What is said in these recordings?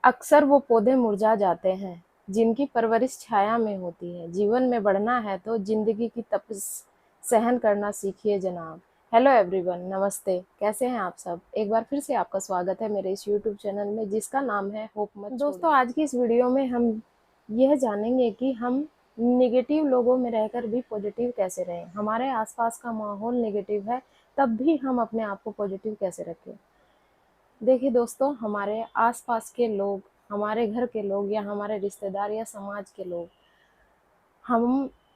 अक्सर वो पौधे मुरझा जाते हैं जिनकी परवरिश छाया में होती है। जीवन में बढ़ना है तो जिंदगी की तपस सहन करना सीखिए जनाब। हेलो एवरीवन, नमस्ते। कैसे हैं आप सब? एक बार फिर से आपका स्वागत है मेरे इस यूट्यूब चैनल में जिसका नाम है होप मत छोड़ो। दोस्तों, आज की इस वीडियो में हम यह जानेंगे कि हम नेगेटिव लोगों में रहकर भी पॉजिटिव कैसे रहें। हमारे आसपास का माहौल नेगेटिव है, तब भी हम अपने आप को पॉजिटिव कैसे रखें। देखिए दोस्तों, हमारे आसपास के लोग, हमारे घर के लोग या हमारे रिश्तेदार या समाज के लोग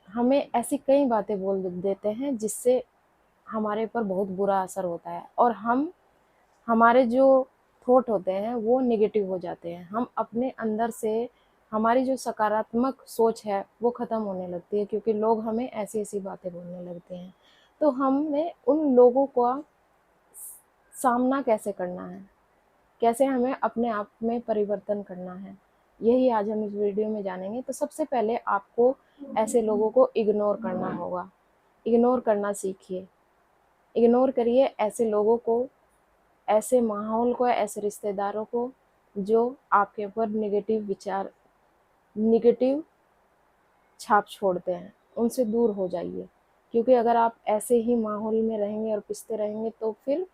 हमें ऐसी कई बातें बोल देते हैं जिससे हमारे ऊपर बहुत बुरा असर होता है और हमारे जो थॉट होते हैं वो नेगेटिव हो जाते हैं। हम अपने अंदर से हमारी जो सकारात्मक सोच है वो ख़त्म होने लगती है, क्योंकि लोग हमें ऐसी ऐसी बातें बोलने लगते हैं। तो हमें उन लोगों का सामना कैसे करना है, कैसे हमें अपने आप में परिवर्तन करना है, यही आज हम इस वीडियो में जानेंगे। तो सबसे पहले आपको ऐसे लोगों को इग्नोर करना होगा। इग्नोर करना सीखिए। इग्नोर करिए ऐसे लोगों को, ऐसे माहौल को, ऐसे रिश्तेदारों को जो आपके ऊपर नेगेटिव विचार, नेगेटिव छाप छोड़ते हैं। उनसे दूर हो जाइए, क्योंकि अगर आप ऐसे ही माहौल में रहेंगे और पिसते रहेंगे तो फिर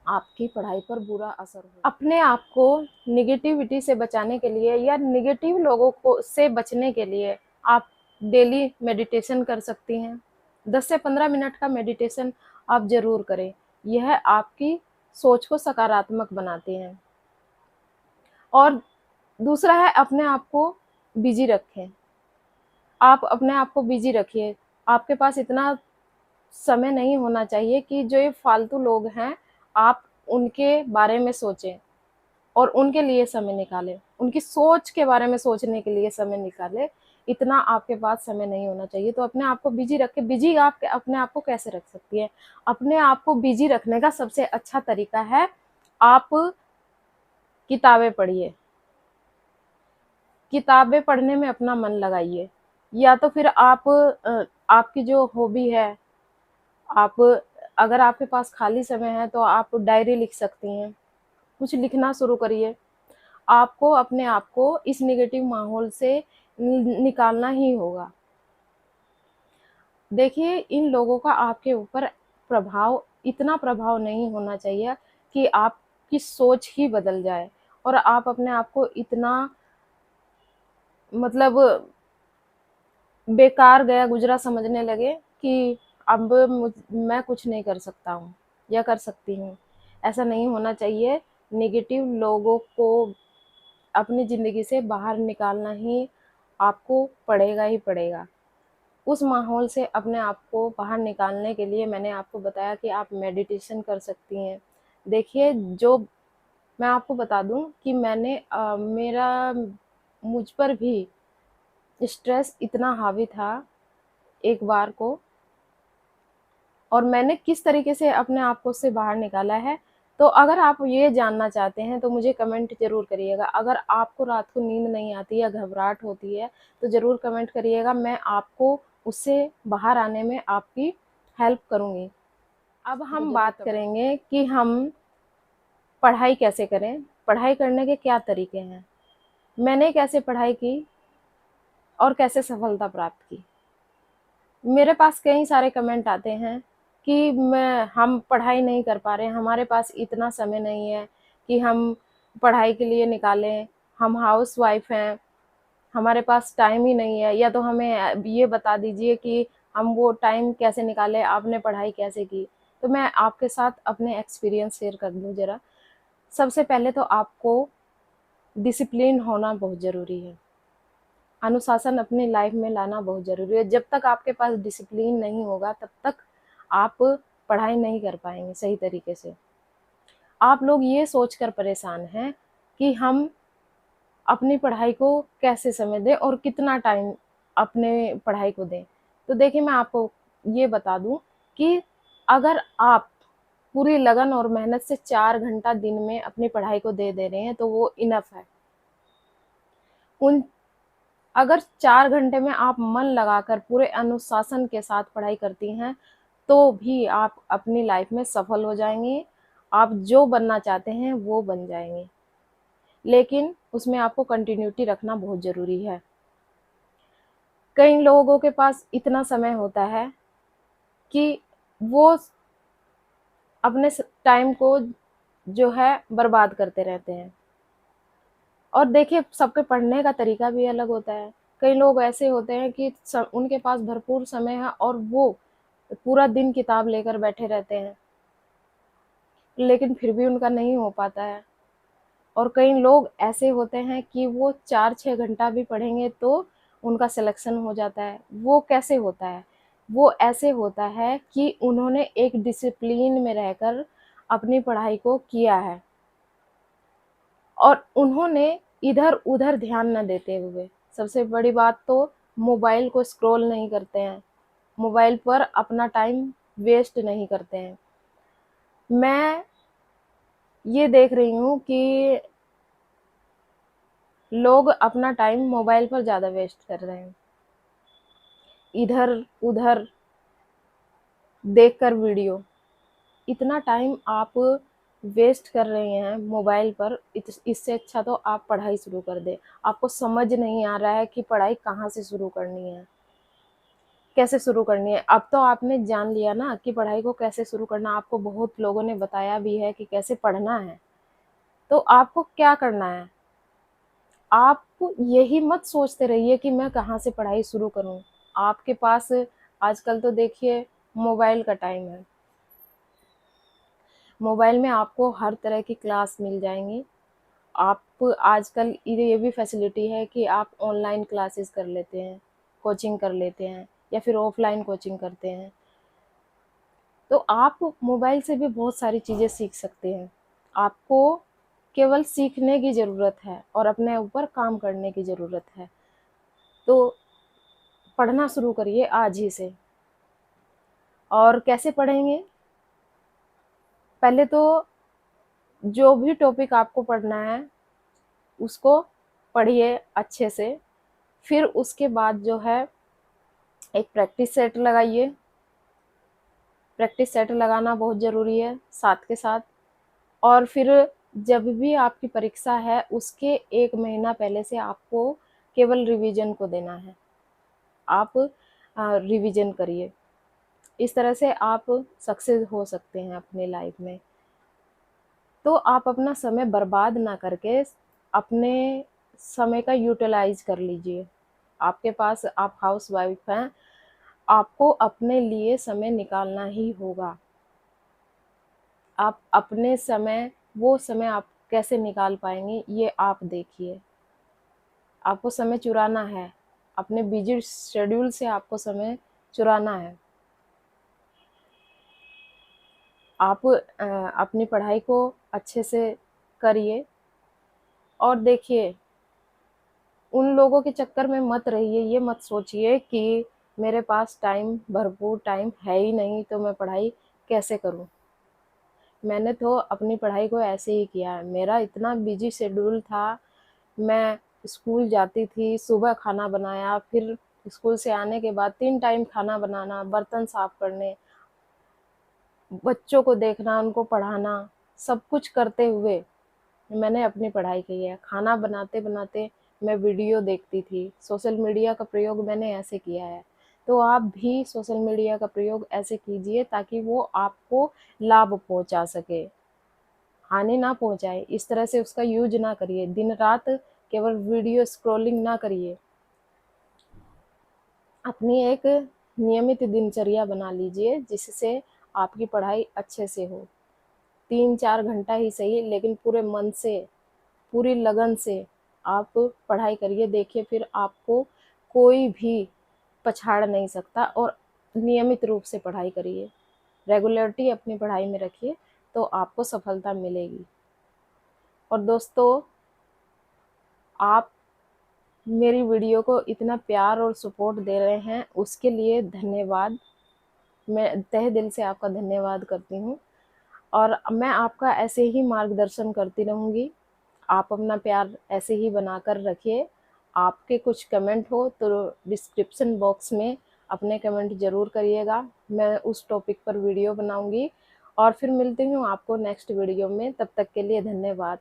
आपकी पढ़ाई पर बुरा असर हो। अपने आप को निगेटिविटी से बचाने के लिए या निगेटिव लोगों को से बचने के लिए आप डेली मेडिटेशन कर सकती हैं। 10 से 15 मिनट का मेडिटेशन आप जरूर करें। यह आपकी सोच को सकारात्मक बनाते हैं। और दूसरा है, अपने आप को बिजी रखें। आप अपने आप को बिजी रखिए। आपके पास इतना समय नहीं होना चाहिए कि जो ये फालतू लोग हैं आप उनके बारे में सोचें और उनके लिए समय निकालें, उनकी सोच के बारे में सोचने के लिए समय निकालें। इतना आपके पास समय नहीं होना चाहिए। तो अपने आप को बिजी रखें। बिजी आप अपने आप को कैसे रख सकती है? अपने आप को बिजी रखने का सबसे अच्छा तरीका है, आप किताबें पढ़िए। किताबें पढ़ने में अपना मन लगाइए। या तो फिर आप आपकी जो हॉबी है, आप अगर आपके पास खाली समय है तो आप डायरी लिख सकती हैं। कुछ लिखना शुरू करिए। आपको अपने आप को इस नेगेटिव माहौल से निकालना ही होगा। देखिए, इन लोगों का आपके ऊपर इतना प्रभाव नहीं होना चाहिए कि आपकी सोच ही बदल जाए और आप अपने आप को इतना मतलब बेकार गया गुजरा समझने लगे कि अब मैं कुछ नहीं कर सकता हूँ या कर सकती हूँ। ऐसा नहीं होना चाहिए। नेगेटिव लोगों को अपनी ज़िंदगी से बाहर निकालना ही आपको पड़ेगा ही पड़ेगा। उस माहौल से अपने आप को बाहर निकालने के लिए मैंने आपको बताया कि आप मेडिटेशन कर सकती हैं। देखिए, जो मैं आपको बता दूं कि मुझ पर भी स्ट्रेस इतना हावी था एक बार को, और मैंने किस तरीके से अपने आप को उससे बाहर निकाला है। तो अगर आप ये जानना चाहते हैं तो मुझे कमेंट ज़रूर करिएगा। अगर आपको रात को नींद नहीं आती या घबराहट होती है तो ज़रूर कमेंट करिएगा। मैं आपको उससे बाहर आने में आपकी हेल्प करूँगी। अब हम बात करेंगे कि हम पढ़ाई कैसे करें, पढ़ाई करने के क्या तरीके हैं, मैंने कैसे पढ़ाई की और कैसे सफलता प्राप्त की। मेरे पास कई सारे कमेंट आते हैं कि हम पढ़ाई नहीं कर पा रहे हैं, हमारे पास इतना समय नहीं है कि हम पढ़ाई के लिए निकालें, हम हाउस वाइफ हैं, हमारे पास टाइम ही नहीं है। या तो हमें ये बता दीजिए कि हम वो टाइम कैसे निकालें, आपने पढ़ाई कैसे की। तो मैं आपके साथ अपने एक्सपीरियंस शेयर कर दूँ ज़रा। सबसे पहले तो आपको डिसिप्लिन होना बहुत ज़रूरी है। अनुशासन अपनी लाइफ में लाना बहुत ज़रूरी है। जब तक आपके पास डिसिप्लिन नहीं होगा तब तक आप पढ़ाई नहीं कर पाएंगे सही तरीके से। आप लोग ये सोचकर परेशान हैं कि हम अपनी पढ़ाई को कैसे समय दें और कितना टाइम अपने पढ़ाई को दें। तो देखिए, मैं आपको ये बता दूं कि अगर आप पूरी लगन और मेहनत से 4 घंटा दिन में अपनी पढ़ाई को दे रहे हैं तो वो इनफ है। उन अगर 4 घंटे में आप मन लगाकर पूरे अनुशासन के साथ पढ़ाई करती हैं तो भी आप अपनी लाइफ में सफल हो जाएंगे। आप जो बनना चाहते हैं वो बन जाएंगे। लेकिन उसमें आपको कंटिन्यूटी रखना बहुत ज़रूरी है। कई लोगों के पास इतना समय होता है कि वो अपने टाइम को जो है बर्बाद करते रहते हैं। और देखिए, सबके पढ़ने का तरीका भी अलग होता है। कई लोग ऐसे होते हैं कि उनके पास भरपूर समय है और वो पूरा दिन किताब लेकर बैठे रहते हैं, लेकिन फिर भी उनका नहीं हो पाता है। और कई लोग ऐसे होते हैं कि वो 4-6 घंटा भी पढ़ेंगे तो उनका सिलेक्शन हो जाता है। वो कैसे होता है? वो ऐसे होता है कि उन्होंने एक डिसिप्लिन में रहकर अपनी पढ़ाई को किया है और उन्होंने इधर-उधर ना न देते हुए, सबसे बड़ी बात तो मोबाइल को स्क्रॉल नहीं करते हैं, मोबाइल पर अपना टाइम वेस्ट नहीं करते हैं। मैं ये देख रही हूँ कि लोग अपना टाइम मोबाइल पर ज़्यादा वेस्ट कर रहे हैं। इधर-उधर देखकर वीडियो, इतना टाइम आप वेस्ट कर रहे हैं मोबाइल पर, इससे अच्छा तो आप पढ़ाई शुरू कर दें। आपको समझ नहीं आ रहा है कि पढ़ाई कहाँ से शुरू करनी है, कैसे शुरू करनी है। अब तो आपने जान लिया ना कि पढ़ाई को कैसे शुरू करना, आपको बहुत लोगों ने बताया भी है कि कैसे पढ़ना है। तो आपको क्या करना है? आप यही मत सोचते रहिए कि मैं कहाँ से पढ़ाई शुरू करूँ। आपके पास आजकल तो देखिए मोबाइल का टाइम है। मोबाइल में आपको हर तरह की क्लास मिल जाएँगी। आप आजकल ये भी फैसिलिटी है कि आप ऑनलाइन क्लासेस कर लेते हैं, कोचिंग कर लेते हैं या फिर ऑफ़लाइन कोचिंग करते हैं। तो आप मोबाइल से भी बहुत सारी चीज़ें सीख सकते हैं। आपको केवल सीखने की ज़रूरत है और अपने ऊपर काम करने की ज़रूरत है। तो पढ़ना शुरू करिए आज ही से। और कैसे पढ़ेंगे? पहले तो जो भी टॉपिक आपको पढ़ना है, उसको पढ़िए अच्छे से। फिर उसके बाद जो है एक प्रैक्टिस सेट लगाइए। प्रैक्टिस सेट लगाना बहुत ज़रूरी है साथ के साथ। और फिर जब भी आपकी परीक्षा है, उसके 1 महीना पहले से आपको केवल रिवीजन को देना है। आप रिवीजन करिए। इस तरह से आप सक्सेस हो सकते हैं अपनी लाइफ में। तो आप अपना समय बर्बाद ना करके अपने समय का यूटिलाइज़ कर लीजिए। आपके पास, आप हाउसवाइफ़ हैं, आपको अपने लिए समय निकालना ही होगा। आप अपने समय, वो समय आप कैसे निकाल पाएँगे, ये आप देखिए। आपको समय चुराना है, अपने बिज़ी शेड्यूल से आपको समय चुराना है। आप अपनी पढ़ाई को अच्छे से करिए और देखिए, उन लोगों के चक्कर में मत रहिए। ये मत सोचिए कि मेरे पास टाइम, भरपूर टाइम है ही नहीं तो मैं पढ़ाई कैसे करूँ? मैंने तो अपनी पढ़ाई को ऐसे ही किया है। मेरा इतना बिज़ी शेड्यूल था, मैं स्कूल जाती थी, सुबह खाना बनाया, फिर स्कूल से आने के बाद 3 टाइम खाना बनाना, बर्तन साफ करने, बच्चों को देखना, उनको पढ़ाना, सब कुछ करते हुए मैंने अपनी पढ़ाई की है। खाना बनाते-बनाते मैं वीडियो देखती थी। सोशल मीडिया का प्रयोग मैंने ऐसे किया है। तो आप भी सोशल मीडिया का प्रयोग ऐसे कीजिए ताकि वो आपको लाभ पहुँचा सके, हानि ना पहुँचाए। इस तरह से उसका यूज़ ना करिए। दिन-रात केवल वीडियो स्क्रॉलिंग ना करिए। अपनी एक नियमित दिनचर्या बना लीजिए जिससे आपकी पढ़ाई अच्छे से हो। 3-4 घंटा ही सही, लेकिन पूरे मन से, पूरी लगन से आप पढ़ाई करिए। देखिए, फिर आपको कोई भी पछाड़ नहीं सकता। और नियमित रूप से पढ़ाई करिए। रेगुलरिटी अपनी पढ़ाई में रखिए तो आपको सफलता मिलेगी। और दोस्तों, आप मेरी वीडियो को इतना प्यार और सपोर्ट दे रहे हैं, उसके लिए धन्यवाद। मैं तहे दिल से आपका धन्यवाद करती हूँ और मैं आपका ऐसे ही मार्गदर्शन करती रहूँगी। आप अपना प्यार ऐसे ही बनाकर रखिए। आपके कुछ कमेंट हो तो डिस्क्रिप्शन बॉक्स में अपने कमेंट ज़रूर करिएगा। मैं उस टॉपिक पर वीडियो बनाऊँगी और फिर मिलती हूँ आपको नेक्स्ट वीडियो में। तब तक के लिए धन्यवाद।